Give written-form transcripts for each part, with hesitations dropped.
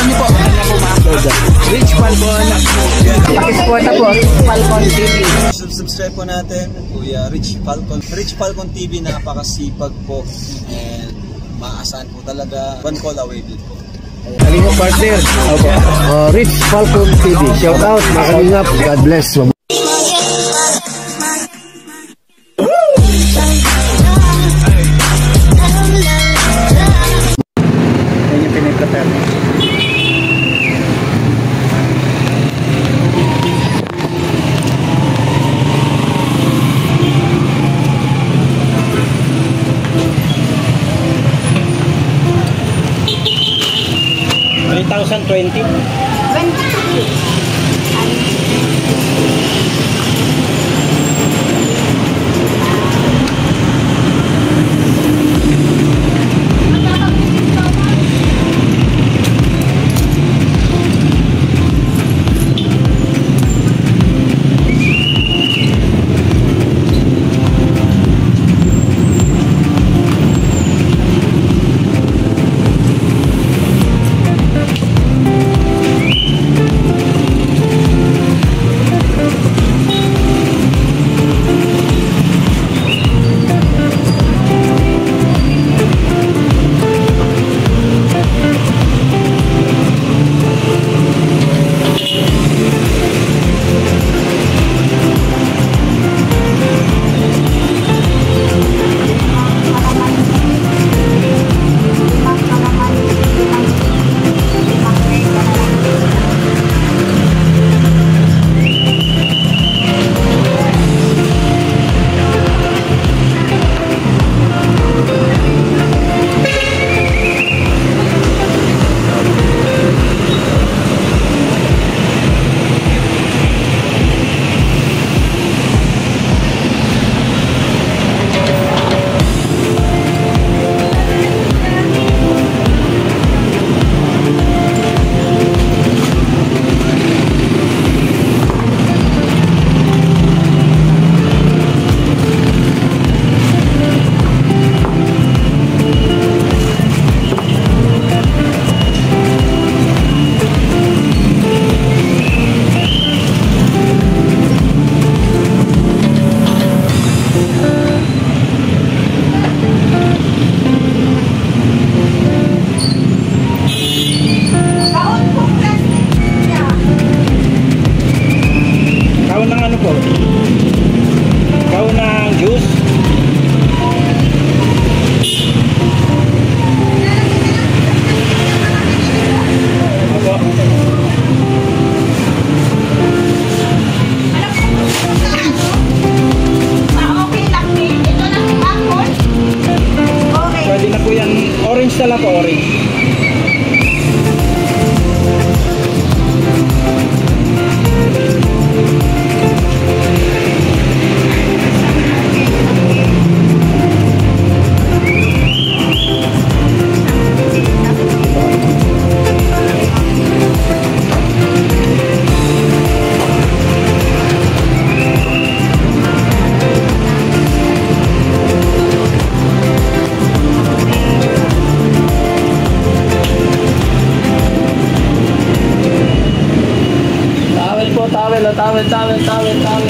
niyo po. Ano po ma-upload? Rich Falcon. Pakisupport na po. Rich Falcon TV. Subscribe po natin. Kuya Rich Falcon. Rich Falcon TV, napakasipag po. And maasahan po talaga. One call away din po. Kalingap partner. Okay. Rich Falcon TV. Shout out mga kalingap. God bless.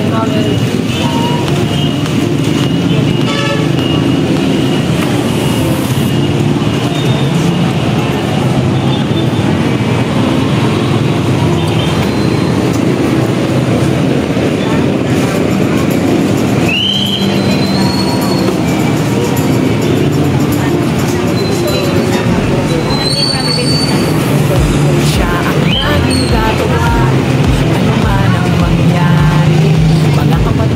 Tawel. Siya ang naging gagawa, ano man ang mangyari, mga kapatid.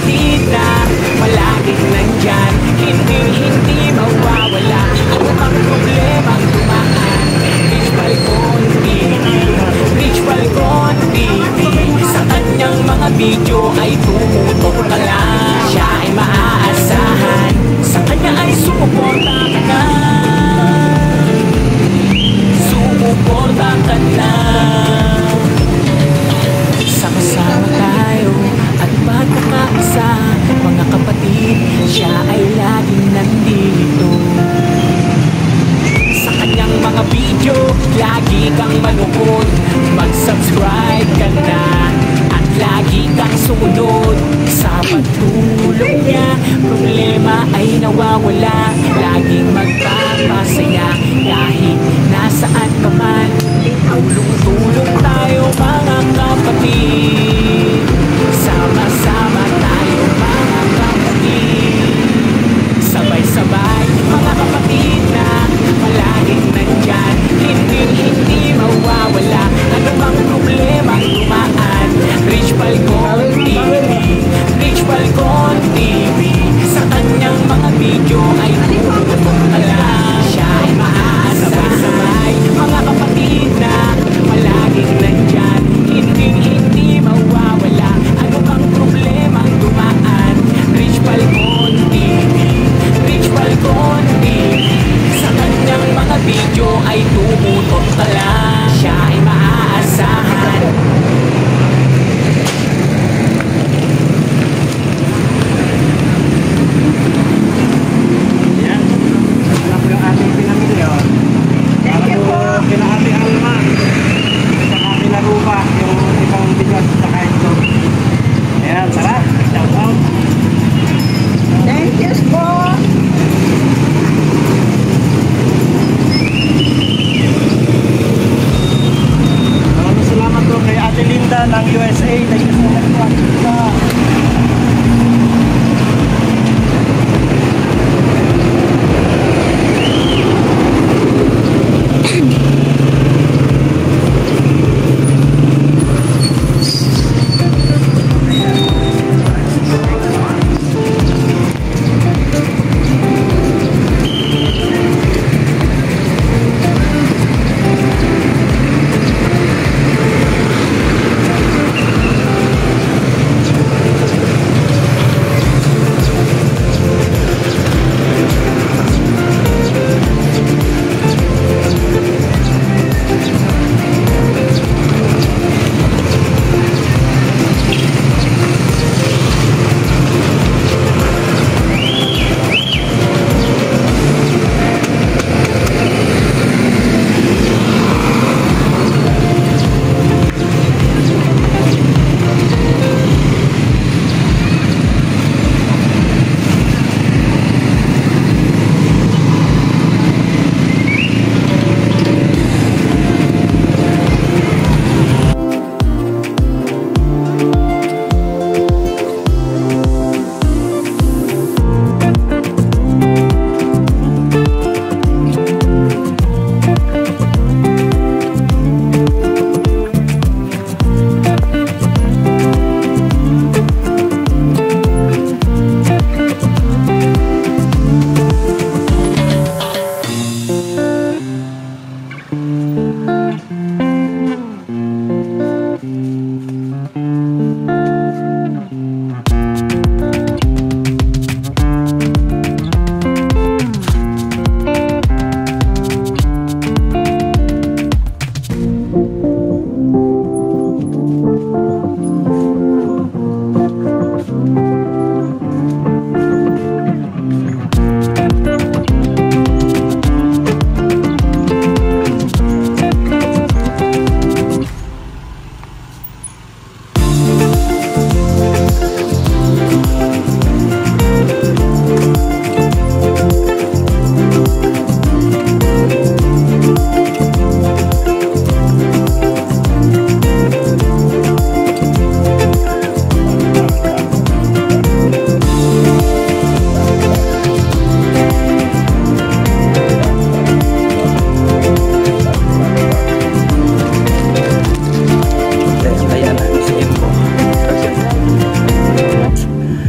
kapatid na palaging nandyan, hindi mawawala. Ano bang problema dumaan? Rich Falcon TV, Rich Falcon TV. Sa kanyang mga video ay tumutok ka lang. Siya ay maaasahan, sa kanya ay sumuporta ka na. Sumuporta ka na. Sama-sama tayo at pagkakaisa, mga kapatid, siya ay laging nandito. Sa kanyang mga video, lagi kang manood. Mag-subscribe ka na at lagi kang sumunod. Sa pagtulong niya, problema ay nawawala. Laging magpapasaya kahit nasaan ka man. Tulong-tulong tayo mga kapatid. Sama-sama tayo mga kapatid. Sabay-sabay mga kapatid na palaging nandyan, hindi mawawala. Ano bang problema dumaan? Rich Falcon TV, Rich Falcon TV. Sa kanyang mga video ay tumutok ka lang. Siya ay maasasabay mga kapatid na palaging nandyan, hindi mawawala. Ano bang problema dumaan? Rich Falcon TV, Rich Falcon TV. Sa kanyang mga video ay tumutok ka lang. Siya ay maaasahan. Yan. Wala po yung ating pinamili, oh. Thank you po. Kinahati ang naman. Saka pinarupa yung ibang bigas sa kain ko. Ayan, tara. Shout out. Thank you po. Maraming salamat po kay Ate Linda ng USA. Thank you so much po, Ate Linda.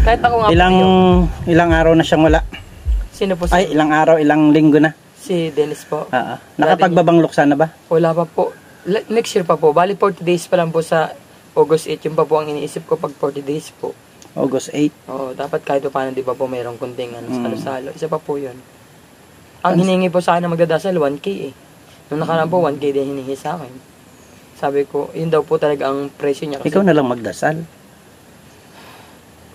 Kahit ako nga po Ilang araw na siyang wala. Sino po Ay, ilang araw, ilang linggo na. Si Dennis po. Nakapagbabangluksan na ba? Wala pa po. Next year pa po. Bali 40 days pa lang po sa August 8. Yung pa po ang iniisip ko pag 40 days po. August 8. Oo, dapat kahit pa paano di ba po mayroong kunting salo-salo. Isa pa po yun. Ang hiningi po sa akin na magdadasal, 1K eh. Nung nakaraan po, 1K din hiningi sa akin. Sabi ko, yun daw po talaga ang presyo niya. Kasi, ikaw na lang magdasal.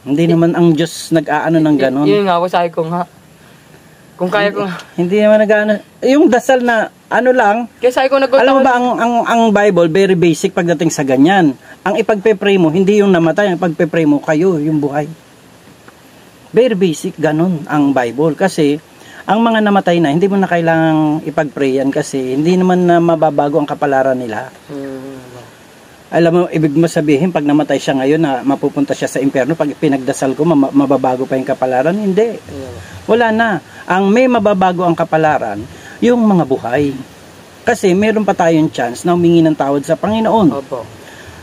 Hindi naman ang Diyos nag-aano ng ganon. Yun nga po, sabi ko nga. Kung kaya ko nga. Hindi naman nag-aano. Yung dasal na ano lang. Kaya sabi ko alam mo ba, ang Bible, very basic pagdating sa ganyan. Ang ipagpe-pray mo, hindi yung namatay. Ang ipagpe-pray mo, kayo, yung buhay. Very basic, ganon ang Bible. Kasi, ang mga namatay na, hindi mo na kailangang ipag-prayan kasi hindi naman na mababago ang kapalaran nila. Alam mo, ibig mo sabihin, pag namatay siya ngayon na mapupunta siya sa impyerno, pag pinagdasal ko, mababago pa yung kapalaran? Hindi. Wala na. Ang may mababago ang kapalaran, yung mga buhay. Kasi meron pa tayong chance na humingi ng tawad sa Panginoon. Opo.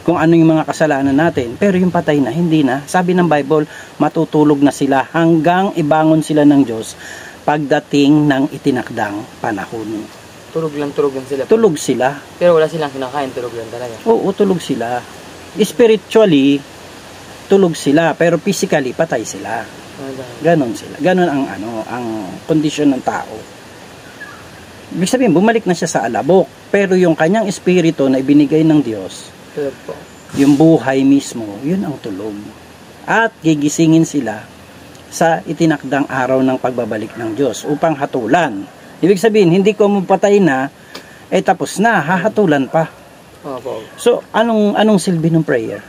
Kung ano yung mga kasalanan natin. Pero yung patay na, hindi na. Sabi ng Bible, matutulog na sila hanggang ibangon sila ng Diyos pagdating ng itinakdang panahon. Tulog lang sila. Tulog sila. Pero wala silang kinakain, tulog lang talaga. Oo, tulog sila. Spiritually, tulog sila. Pero physically, patay sila. Ganon sila. Ganon ang kondisyon ng tao. Ibig sabihin, bumalik na siya sa alabok. Pero yung kanyang espiritu na ibinigay ng Diyos, yung buhay mismo, yun ang tulog. At gigisingin sila sa itinakdang araw ng pagbabalik ng Diyos upang hatulan. Ibig sabihin, hindi ko mapatay na, tapos na, hahatulan pa. So, anong silbi ng prayer?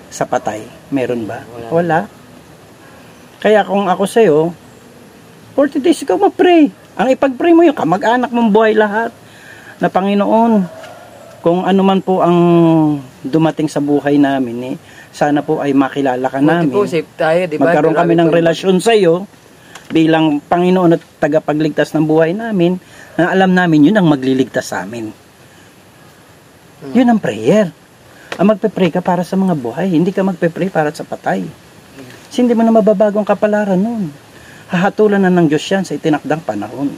Sa patay, meron ba? Wala. Kaya kung ako sa'yo, 40 days ikaw ma-pray. Ang ipag-pray mo yung kamag-anak mong buhay lahat. Na Panginoon, kung ano man po ang dumating sa buhay namin, sana po ay makilala ka namin. Po, safe tayo, diba? Magkaroon kami ng relasyon sa iyo bilang Panginoon at tagapagligtas ng buhay namin, na alam namin yun ang magliligtas sa amin. Yun ang prayer. Ang magpe-pray ka para sa mga buhay, hindi ka magpe-pray para sa patay. Kasi hindi mo na mababago ang kapalaran nun. Hahatulan na ng Diyos yan sa itinakdang panahon.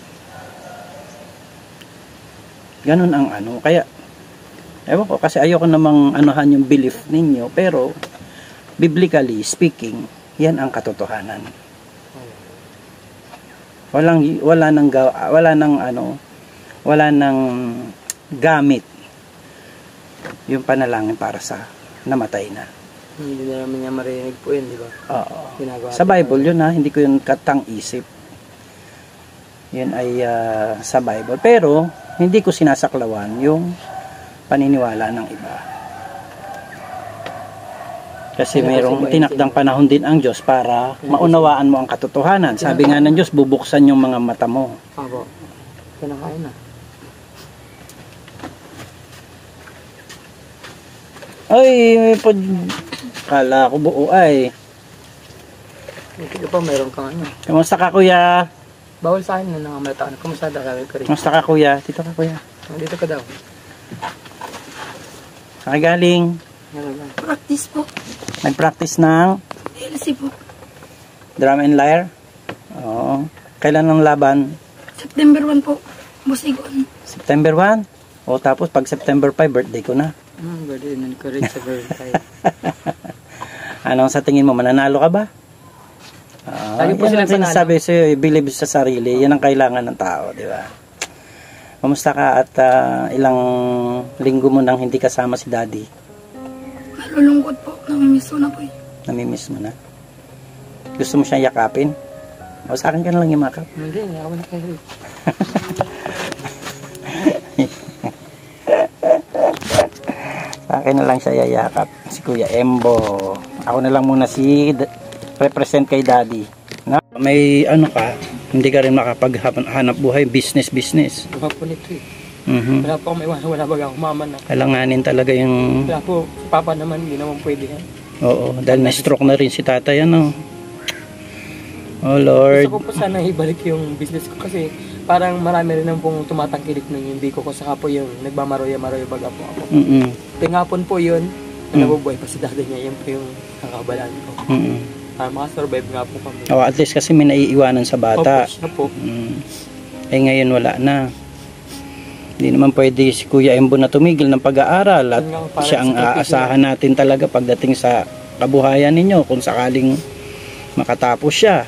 Ganun ang kaya ewan ko, kasi ayoko namang anuhan yung belief ninyo, pero biblically speaking, yan ang katotohanan. Wala nang gamit yung panalangin para sa namatay na. Hindi na naman niya marinig po yun, di ba? Oo. Sa Bible yun hindi ko yun katang-isip. Yun ay sa Bible. Pero, hindi ko sinasaklawan yung paniniwala ng iba. Kasi mayroong tinakdang panahon din ang Diyos para maunawaan mo ang katotohanan. Sabi nga ng Diyos, bubuksan yung mga mata mo. Opo. Kinakain na. Ay, kala ko buo ay. Ito pa, meron kang Kamusta ka, kuya? Bawal sa akin na nangamalataan. Kamusta daw? Sabi ko rin. Kamusta ka, kuya? Dito ka, kuya. Dito ka daw. Saan ka galing? Practice po. Nag-practice ng? LC po. Drum and lyre? Oo. Kailan ang laban? September 1 po. Busigon. September 1? O tapos pag September 5, birthday ko na. Birthday nun ko rin sa birthday. Anong sa tingin mo? Mananalo ka ba? Lagi po yan silang ang sinasabi sa'yo, believe sa sarili. Yan ang kailangan ng tao, di ba? Kamusta ka at ilang linggo mo nang hindi kasama si daddy? Nalulungkot po. Namimiss ko na po eh. Namimiss mo na? Gusto mo siyang yakapin? O sa akin ka na lang yumakap? Hindi, ako na kayo. Sa akin na lang siya yayakap. Si Kuya Embo. Ako na lang muna represent kay daddy. Na, may ka, hindi ka rin makapaghanap buhay, business. Wala po nito eh. Wala po may wala baga mama na. Kailanganin talaga yung... Wala po, papa naman, hindi naman pwede yan. Oo, dahil na-stroke na rin si tatay, Oh Lord. Gusto ko po sana ibalik yung business ko kasi parang marami rin ang pong tumatangkilik ng yung biko ko saka po yung nagmamaroya-maroya baga po ako. Tingapon po yun, na nabubuhay pa si daddy niya, yan po yung kakabalaan ko. Para makasurvive nga po kami. At least kasi may naiiwanan sa bata. Opo, siya po. Eh ngayon wala na. Hindi naman pwede si Kuya Embo na tumigil ng pag-aaral at Yun nga, parang siya ang sakripisyo. aasahan natin talaga pagdating sa kabuhayan ninyo kung sakaling makatapos siya.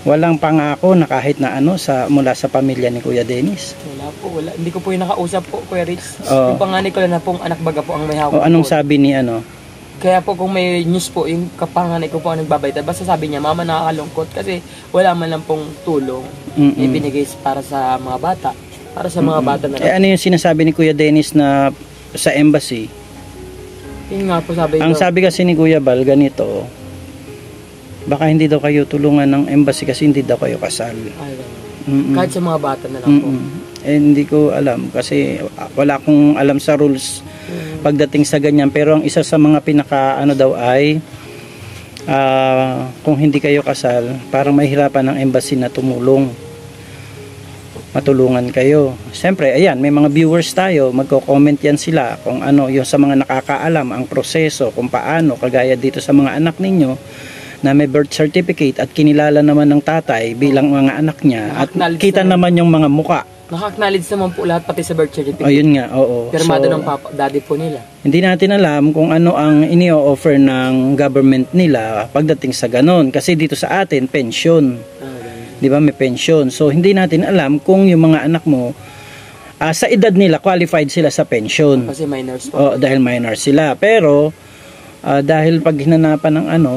Walang pangako na kahit na ano mula sa pamilya ni Kuya Dennis. Wala po, wala. Hindi ko po yung nakausap po, Kuya Rich. Oo. Yung panganay ko lang na pong anak baga po ang may hawak O anong po. sabi ni ano? Kaya po kung may news po, yung kapanganay ko po ang nagbabayad. Basta sabi niya, mama nakakalungkot kasi wala man lang pong tulong ibinigay para sa mga bata. Para sa mga bata na Eh lang. ano yung sinasabi ni Kuya Dennis na sa embassy? Yun nga po sabi Ang ko. sabi kasi ni Kuya Bal ganito, baka hindi daw kayo tulungan ng embassy kasi hindi daw kayo kasal. Kahit sa mga bata na lang po. Eh, hindi ko alam kasi wala akong alam sa rules pagdating sa ganyan, pero ang isa sa mga pinaka ano daw ay kung hindi kayo kasal, parang mahirapan ng embassy na matulungan kayo. Siyempre, ayan, may mga viewers tayo, magko-comment yan sila kung ano yung sa mga nakakaalam ang proseso, kung paano, kagaya dito sa mga anak ninyo na may birth certificate at kinilala naman ng tatay bilang mga anak niya at kita naman yung mga muka. Naka-acknowledge naman po lahat pati sa birth certificate. Ayun nga, oo. Pirmado So, ng daddy po nila. hindi natin alam kung ano ang ini-offer ng government nila pagdating sa ganon. Kasi dito sa atin, pension. Di ba, may pension. So, hindi natin alam kung yung mga anak mo, sa edad nila, qualified sila sa pension. Kasi minors po. O, dahil minor sila. Pero, dahil pag hinanapan ng ano,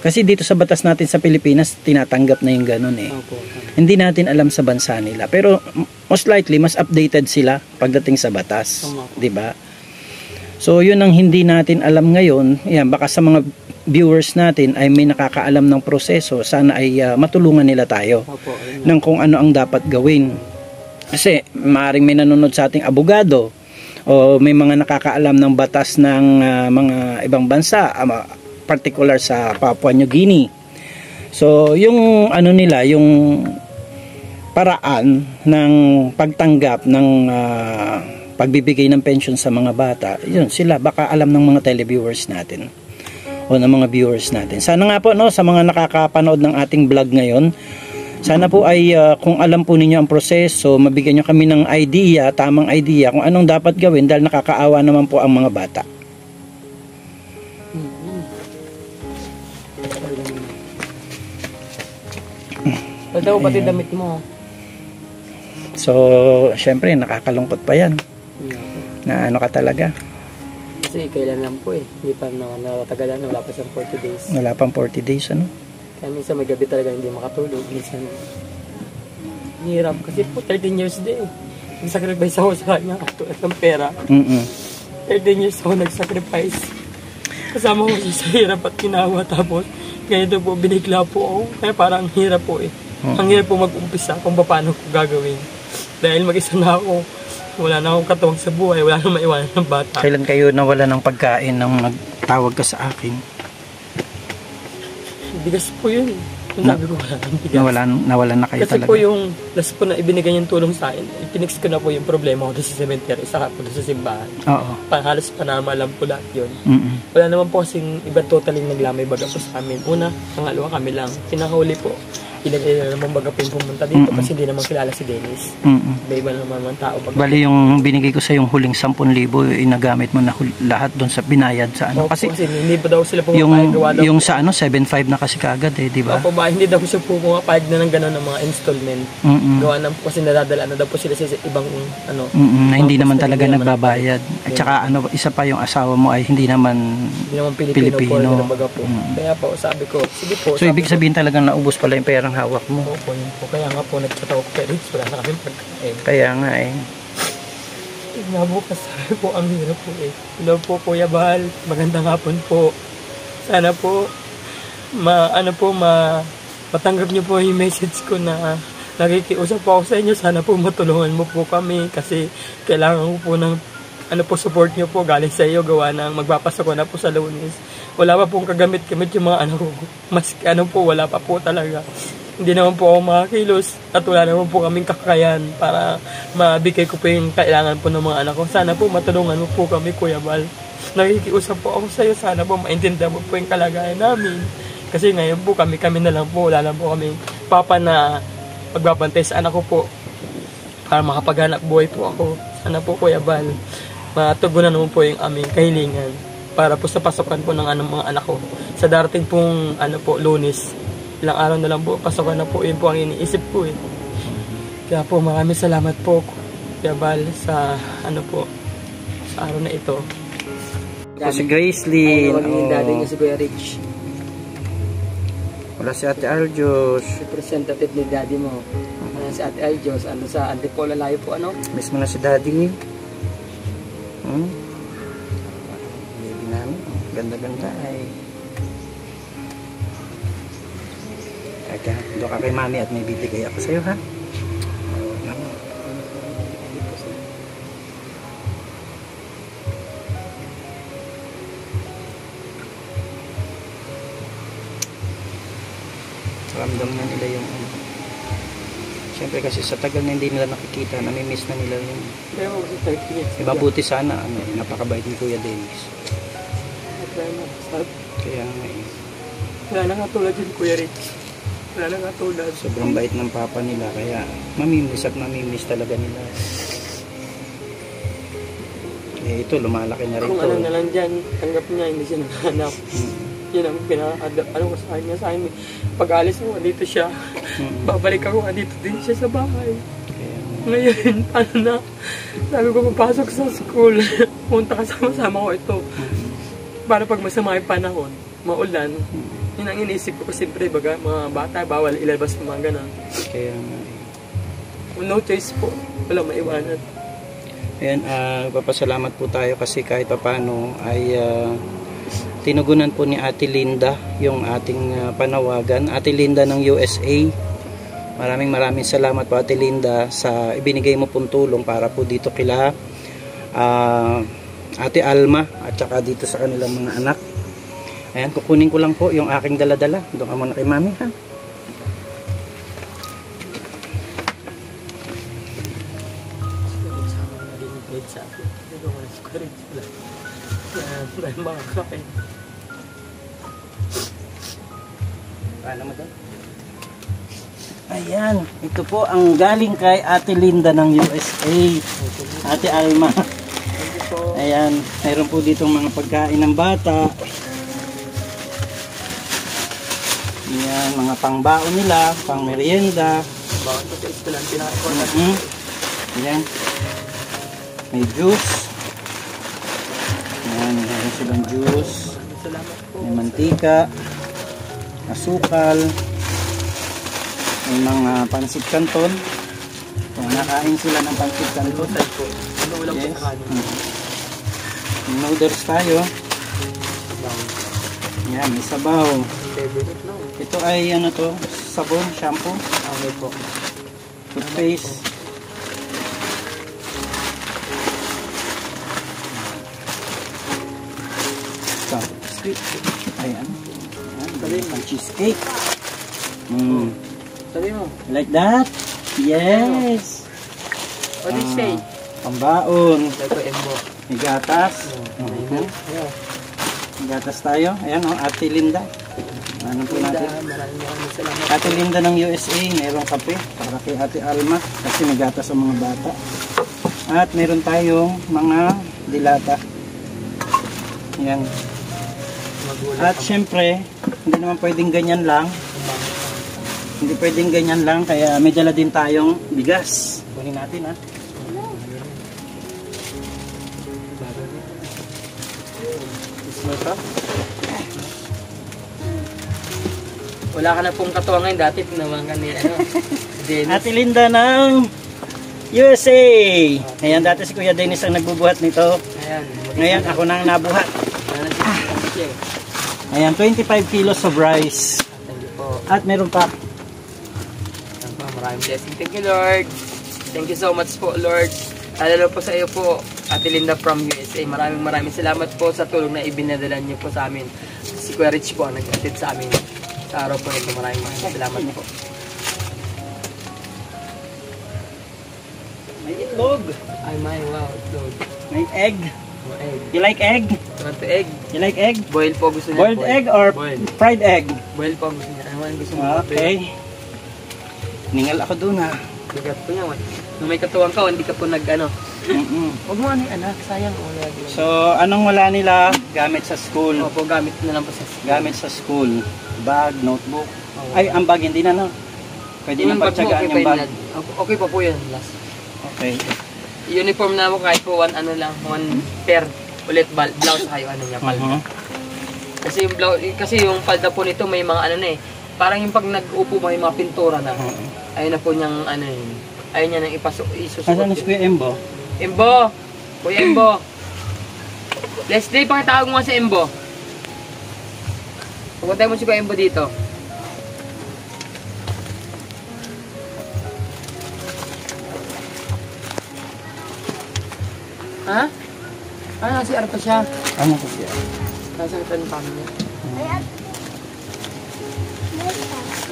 kasi dito sa batas natin sa Pilipinas, tinatanggap na yung ganon eh. Opo. Hindi natin alam sa bansa nila. Pero, most likely, mas updated sila pagdating sa batas. Di ba? So, yun ang hindi natin alam ngayon. Yan, baka sa mga viewers natin ay may nakakaalam ng proseso. Sana ay matulungan nila tayo Opo. ng kung ano ang dapat gawin. Kasi, maaaring may nanonood sa ating abogado o may mga nakakaalam ng batas ng mga ibang bansa, particular sa Papua New Guinea. So, yung ano nila, yung paraan ng pagtanggap ng pagbibigay ng pension sa mga bata, yun sila baka alam ng mga televiewers natin o ng mga viewers natin. Sana nga po no, sa mga nakakapanood ng ating vlog ngayon, sana po ay kung alam po ninyo ang proseso, mabigyan nyo kami ng idea, tamang idea kung anong dapat gawin dahil nakakaawa naman po ang mga bata. Daw pati damit mo. So, syempre nakakalungkot pa yan. Na ano ka talaga. Kasi kailan lang po eh. Hindi pa naman natatagalan. Wala pa siyang 40 days. Wala pang 40 days ano. Kaya minsan may gabi talaga hindi makatulog. Minsan hirap. Kasi po 13 years din. Nag-sacrifice ako sa kanya. At ng pera. 13 years ako nag-sacrifice. Kasama ko siya sa hirap at ginawa. Tapos ganito po binigla po ako. Kaya parang hirap po eh. Ang hirap po mag-umpisa kung paano ko gagawin. Dahil mag-isa na ako. Wala na akong katuwang sa buhay. Wala na maiwanan ng bata. Kailan kayo nawala ng pagkain nang nagtawag ka sa akin? Bigas po yun. Yung sabi ko wala ng bigas. Nawalan na kayo Kasi talaga. po yung last po na ibinigay yung tulong sa akin, itinix ko na po yung problema ko doon sa cemetery, saka po doon sa simbahan. Oo. Halos panama lang po lahat yun. Wala naman po kasing iba totally naglamay baga po sa amin. Una, pangalawa kami lang. Pinakahuli po, ilagay na naman baga po yung pumunta dito kasi hindi naman kilala si Dennis. Iba naman mga tao. Bali yung binigay ko sa yung huling 10,000, inagamit mo na lahat doon sa binayad sa ano. Opo, Kasi kasi hindi pa daw sila pumapayag gawa daw. yung sa ano, 7,500 na kasi kagad eh, di ba? Opo ba, hindi daw siya po pumapayag na ng gano'n ng mga installment. Gawa na po kasi nadadala na daw po sila sa ibang ano. Na hindi naman Tapos talaga hindi naman nagbabayad. At saka ano, isa pa yung asawa mo ay hindi naman Pilipino. Baga po. Kaya po, sabi ko, sige po. So ibig sabihin talagang naubos pala yung perang hawak mo. Opo, yun po. Kaya nga po, nagpataw ko pero wala na kami pagkain. Kaya nga eh. Nga po, sabi po, ang hirap po eh. Hello po, Kuya Bahal. Magandang hapon po. Sana po, matanggap niyo po yung message ko na nakikiusap po ako sa inyo. Sana po matulungan mo po kami kasi kailangan ko po ng support niyo po galing sa iyo. Gawa ng magpapasok ko na po sa Lunes. Wala pa pong kagamit-gamit yung mga anak ko. Mas wala pa po talaga. Hindi naman po ako makakilos at wala naman po kaming kakayahan para mabigay ko po yung kailangan po ng mga anak ko. Sana po matulungan mo po kami, Kuya Bal. nakikiusap po ako sa'yo. Sana po maintindihan mo po yung kalagayan namin. Kasi ngayon po kami na lang po. Wala lang po kami papa na magbabantay sa anak ko po. Para makapaghanap buhay po ako. Sana po Kuya Bal, matugunan mo po yung aming kahilingan. Para po sa pasukan po ng mga anak ko. Sa darating pong Lunes, ilang araw na lang po, pasukan na po. Yun po ang iniisip ko eh. Kaya po maraming salamat po Kuya Bal sa sa araw na ito. Si Grace Lynn. Yung daddy niya si Kuya Rich. Wala si Ate Aljos. Representative ni daddy mo. Si Ate Aljos, sa Antipolo layo po Miss mo na si Daddy. Baby namin. Ganda-ganda ay. Kaya doon ka kay Mami at may bibigay ako sa'yo ha. Ramdam na nila yung siyempre kasi sa tagal na hindi nila nakikita, namimiss na nila yung buti sana napakabait ni Kuya Dennis. Kaya nga wala na nga tulad yun Kuya Rich. Wala na nga tulad. Sobrang bait ng papa nila kaya mamimiss at mamimiss talaga nila. Ito lumalaki na rin kung ito. Ano na lang dyan, tanggap niya, hindi siya nakahanap. Yun ang ko sa kanya. Sa akin, pag-alis mo, andito siya. Babalik ako, andito din siya sa bahay. Ngayon, paano na? Sabi ko, papasok sa school. Punta kasama-sama ko ito. Para pag masama yung panahon, maulan, yun ang iniisip ko. Siyempre, mga bata, bawal ilabas ng mga ganun. Kaya no choice po. Wala maiwanan. Ayan, papasalamat po tayo kasi kahit paano ay tinugunan po ni Ate Linda yung ating panawagan. Ate Linda ng USA. Maraming salamat po Ate Linda sa ibinigay mo pong tulong para po dito kila Ate Alma at saka dito sa kanilang mga anak. Ayan, kukunin ko lang po yung aking dala-dala. Doon ka muna kay Mami ha. Ayan, ito po ang galing kay Ate Linda ng USA. Ate Alma. Ayan, mayroon po ditong mga pagkain ng bata. Ayan, mga pangbaon nila, pang merienda. Ayan. May juice. Ayan, mayroon silang juice. May mantika. Asukal. May mga pansit canton. Kung nakain sila ng pansit canton. Yes. May noodles tayo. Ayan, may sabaw. Ito ay sabon, shampoo. Okay po. Toothpaste. Ayan. Ayan, cheesecake. Sabi mo. Like that? Yes. What do you say? Pambaon. Embo. May gatas. May gatas tayo. Ayan Ate Linda. Ano po natin? Maraming salamat. Ate Linda ng USA, mayroong kape para kay Ate Alma kasi may gatas sa mga bata. At meron tayong mga dilata. Ayan. At syempre, hindi naman pwedeng ganyan lang. Hindi pwedeng ganyan lang, kaya may dala din tayong bigas. Kunin natin ha. Wala ka na pong katuwa ngayon, dati tinawagan ni Ate Linda ng USA. Ayan, dati si Kuya Dennis ang nagbubuhat nito. Ngayon ako nang nabuhat. Ayan, 25 kilos of rice. Thank you po. At meron pa. Maraming blessing. Thank you, Lord. Thank you so much po, Lord. Lalo po sa iyo po, Ate Linda from USA. Maraming salamat po sa tulong na ibinadala niyo po sa amin. Si Kuya Rich po ang nag-attend sa amin. Sa araw po ito, maraming salamat po. May itlog. Ay, wow, itlog. May egg. Egg. You like egg? Tomato egg. You like egg? Boil po gusto niya. Boiled egg or Boil. fried egg? Boil po gusto niya. Ano ang gusto mo? Okay. Ningal ako dun ha. Bigat po niya. Nung may katuwang ka, hindi ka po nag-ano. Huwag mo ano anak, sayang. So, anong wala nila? Gamit sa school. Opo, gamit na lang po sa school. Gamit sa school. Bag, notebook. Ay, ang bag hindi na no? Pwede na pagtsagaan yung bag. Okay pa po yan. Last. Okay. Uniform na mo kahit po one pair ulit blouse kayo ano niya palda. Kasi yung blouse, kasi yung palda po nito may mga ano na eh. Parang yung pag nag-upo may mga pintura na. Ayun na po niyang ano yun. Ayun niya nang isusuot. Asan si Kuya Embo? Embo! Kuya Embo! Leslie, pakitawag mo nga si Embo. Pupuntahin mo si Kuya Embo dito. Ha? Ah, si Arto siya. Ano ko siya? Nasa kita ng kami niya.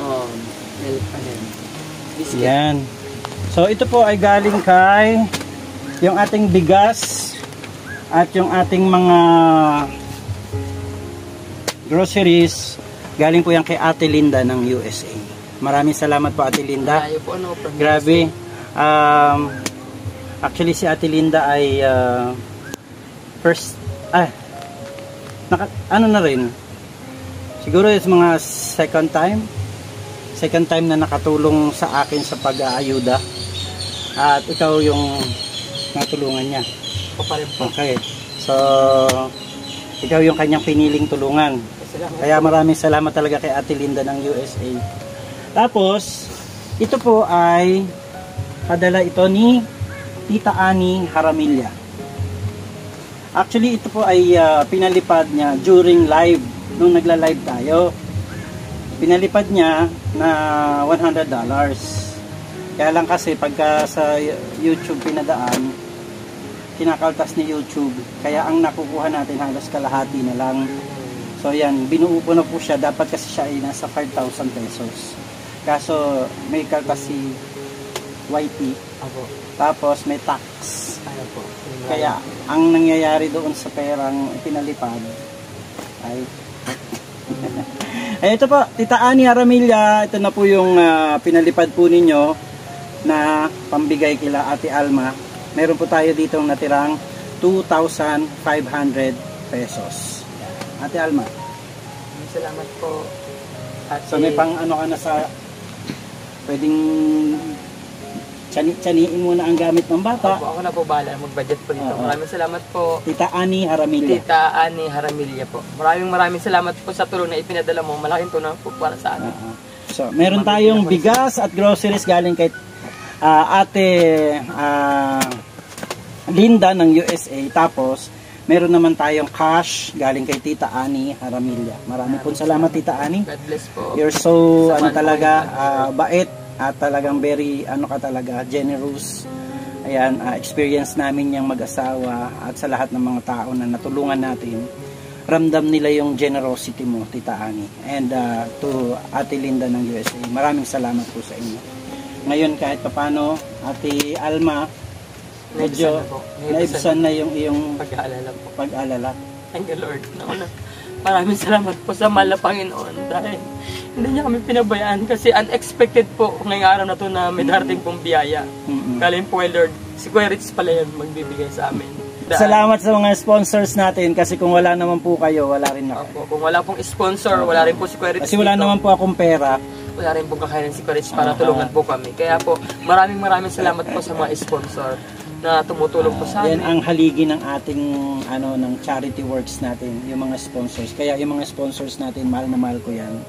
Oh, milk pa rin. Biscuit. Yan. So ito po ay galing kay yung ating bigas at yung ating mga groceries. Galing po yan kay Ate Linda ng USA. Maraming salamat po Ate Linda. Ayaw po ano. Grabe. Actually si Ate Linda ay ano na rin. Siguro is mga second time na nakatulong sa akin sa pag-aayuda. At ikaw yung natulungan niya. Okay. So, ikaw yung kanyang piniling tulungan. Kaya maraming salamat talaga kay Ate Linda ng USA. Tapos, ito po ay padala ito ni Tita Annie Haramilla. Actually, ito po ay pinalipad niya during live, nung nagla-live tayo. Pinalipad niya na $100. Kaya lang kasi pagka sa YouTube pinadaan, kinakaltas ni YouTube. Kaya ang nakukuha natin halos kalahati na lang. So yan, binuo po na po siya. Dapat kasi siya ay nasa 5,000 pesos. Kaso may kaltas si YT. Tapos may tax. Kaya ang nangyayari doon sa perang pinalipad ay ay ito po, Tita Annie Haramilla, ito na po yung pinalipad po ninyo na pambigay kila Ate Alma. Meron po tayo dito natirang 2,500 pesos. Ate Alma. Salamat po. Ate. So may pang ano ka na sa pwedeng tsaniin muna ang gamit ng bata. Opo, ako na po bahala mag-budget po dito. Maraming salamat po. Tita Annie Haramilla. Tita Annie Haramilla po. Maraming salamat po sa tulong na ipinadala mo. Malaking tulong po para sa amin. So, meron tayong bigas at groceries galing kay Ate Linda ng USA. Tapos, meron naman tayong cash galing kay Tita Annie Haramilla. Maraming po salamat Tita Annie. God bless po. You're so bait. At talagang very generous. Ayan, experience namin yung mag-asawa at sa lahat ng mga tao na natulungan natin, ramdam nila yung generosity mo, Tita Annie. And to Ate Linda ng USA, maraming salamat po sa inyo. Ngayon kahit papano, Ate Alma, medyo naibsan na yung iyong pag-aalala. Thank you Lord. Maraming salamat po sa mahal na Panginoon dahil hindi niya kami pinabayaan kasi unexpected po ngayong araw na to na may darating pong biyaya. Galing po kay Lord. Si Kuya Rich pala yan magbibigay sa amin. Salamat sa mga sponsors natin kasi kung wala naman po kayo, wala rin ako. Kung wala pong sponsor, wala rin po si Kuya Rich. Kasi wala naman po akong pera. Wala rin po kakayanin si Kuya Rich para tulungan po kami. Kaya po, maraming salamat po sa mga sponsor na tumutulong po sa amin. Yan ang haligi ng ating ng charity works natin, yung mga sponsors. Kaya yung mga sponsors natin, mahal na mahal ko yan.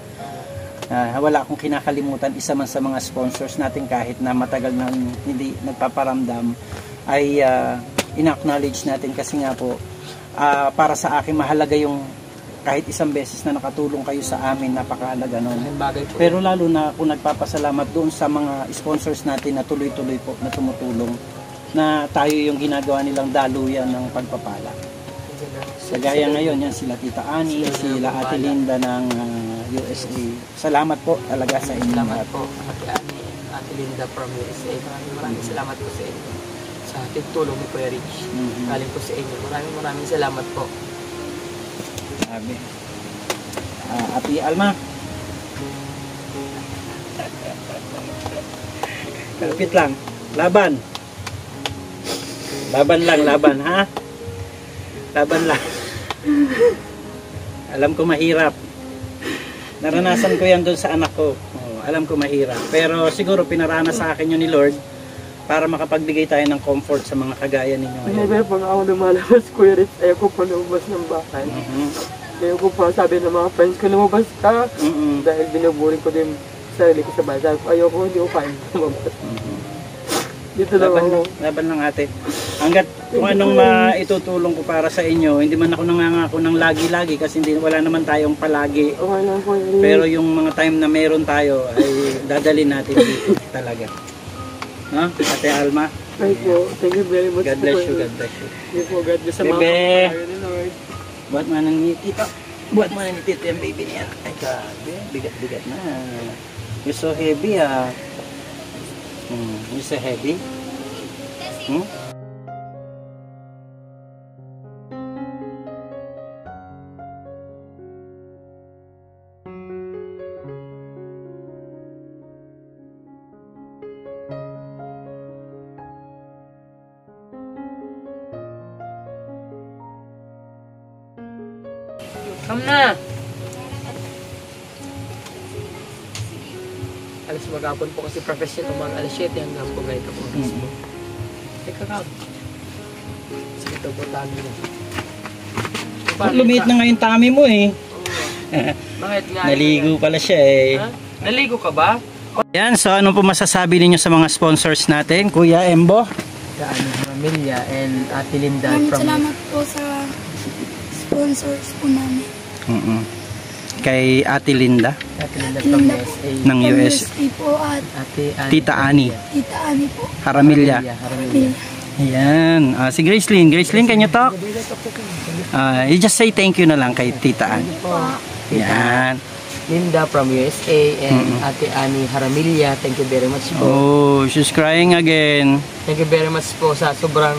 Wala akong kinakalimutan, isa man sa mga sponsors natin kahit na matagal na hindi nagpaparamdam ay in-acknowledge natin kasi nga po para sa akin mahalaga yung kahit isang beses na nakatulong kayo sa amin, napakahalaga nun. Pero lalo na kung nagpapasalamat doon sa mga sponsors natin na tuloy-tuloy po na tumutulong na tayo yung ginagawa nilang daluyan ng pagpapala. Kagaya ngayon, yan sila Tita Annie, sila Ate Linda ng USA. Salamat po talaga sa inyo. Salamat po Ate Annie, Ate Linda from USA. Maraming salamat po sa inyo. So sa tulong ni Kuya Rich. Galing po sa inyo. Maraming salamat po. Sabi. Ate Alma. Kalapit lang. Laban. Laban lang, laban, ha? Laban lang. Alam ko mahirap. Naranasan ko yan doon sa anak ko. Alam ko mahirap. Pero siguro pinarana sa akin yun ni Lord para makapagbigay tayo ng comfort sa mga kagaya ninyo ngayon. Whenever pag ako lumalabas, Kuya Rich, ayaw ko pa lumabas ng bahay. Ayaw ko pa sabi ng mga friends ko, lumabas ka. Dahil binubuli ko din sarili ko sa bahay. Sabi ko, ayaw ko, hindi ko kaya lumabas. Dito lang ako. Laban lang ate. Hanggat kung anong maitutulong ko para sa inyo, hindi man ako nangangako ng lagi-lagi kasi wala naman tayong palagi. Okay lang po. Pero yung mga time na meron tayo ay dadalhin natin dito talaga. No? Ate Alma. Thank you. Thank you very much. God bless you. God bless you. Thank you po. God bless sa mga Bebe. kapatayo ni Lord. Buat mo nang ngitito. Buat mo nang ngitito yung baby niya. Ay grabe. Bigat-bigat na. You're so heavy ah. You're so heavy. Come na! Alas maghapon po kasi profession umaga alas 7 hanggang po ganito po. Teka ka. Sige ito po tami na. Lumiit na ngayon tummy mo eh. Bakit nga? Naligo pala siya eh. Ha? Naligo ka ba? Yan, so ano po masasabi ninyo sa mga sponsors natin? Kuya Embo? Kaano Pamilya and Ate Linda Maraming from... salamat po sa sponsors po namin. Kay Ate Linda Ate Linda from Linda USA. ng From US. USA po at Ate Tita Ani Tita Ani po. Haramilya. Haramilya. Ayan. Si Gracelyn. Gracelyn, can you talk? You just say thank you na lang kay Tita Ani. Ayan. Linda from USA and Ate Ani Haramilya. Thank you very much po. Oh, she's crying again. Thank you very much po sa sobrang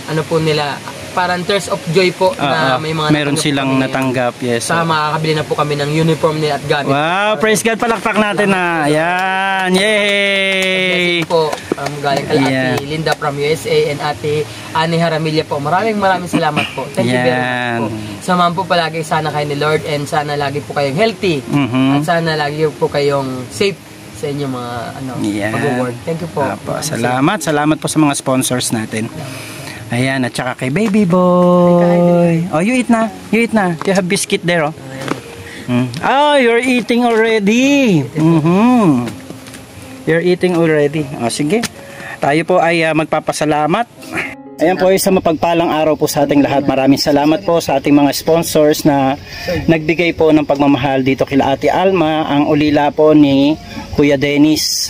ano po nila, parang tears of joy po na may mga meron silang natanggap. Yes. Sa makakabili na po kami ng uniform nila at gamit. Wow, praise God, palakpak natin na. Ayan, yay! Po, galing kay Ate Linda from USA and Ate Ani Haramilya po. Maraming salamat po. Thank you very much po. Samahan po palagi sana kayo ni Lord and sana lagi po kayong healthy at sana lagi po kayong safe sa inyong mga pag-work. Thank you po. Salamat po sa mga sponsors natin. Ayan, at saka kay baby boy. Oh, you eat na. You have biscuit there, oh. Oh, you're eating already. You're eating already. Oh, sige. Tayo po ay magpapasalamat. Ayan po, isang mapagpalang araw po sa ating lahat. Maraming salamat po sa ating mga sponsors na nagbigay po ng pagmamahal dito kila Ate Alma. Ang ulila po ni Kuya Dennis,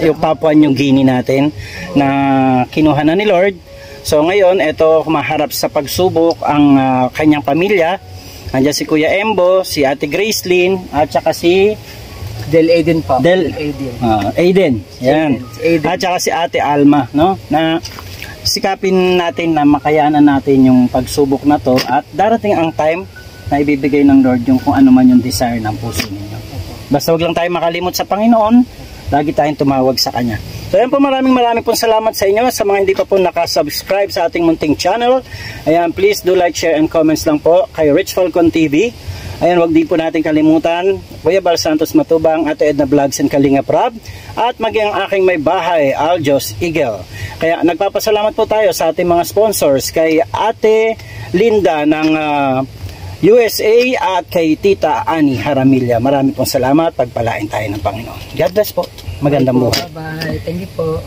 yung Papua New Guinea natin na kinuha na ni Lord. So ngayon, ito maharap sa pagsubok ang kanyang pamilya. Nandiyan si Kuya Embo, si Ate Gracelyn, at saka si Del Aiden pa. Aiden. Yan. At saka si Ate Alma, no? Na sikapin natin na makayanan natin yung pagsubok na to at darating ang time na ibibigay ng Lord yung kung ano man yung desire ng puso ninyo. Basta wag lang tayo makalimot sa Panginoon, lagi tayong tumawag sa Kanya. So yan po, maraming pong salamat sa inyo. Sa mga hindi pa po nakasubscribe sa ating munting channel, ayan, please do like, share, and comments lang po kay Rich Falcon TV. Ayan, wag din po natin kalimutan Kuya Bal Santos Matubang, Ate Edna Vlogs and Kalinga Prab, at maging ang aking may bahay, Aljos Eagle. Kaya nagpapasalamat po tayo sa ating mga sponsors, kay Ate Linda ng USA at kay Tita Ani Haramilya. Marami pong salamat. Pagpalain tayo ng Panginoon. God bless po. Magandang buhay. Bye. Thank you po.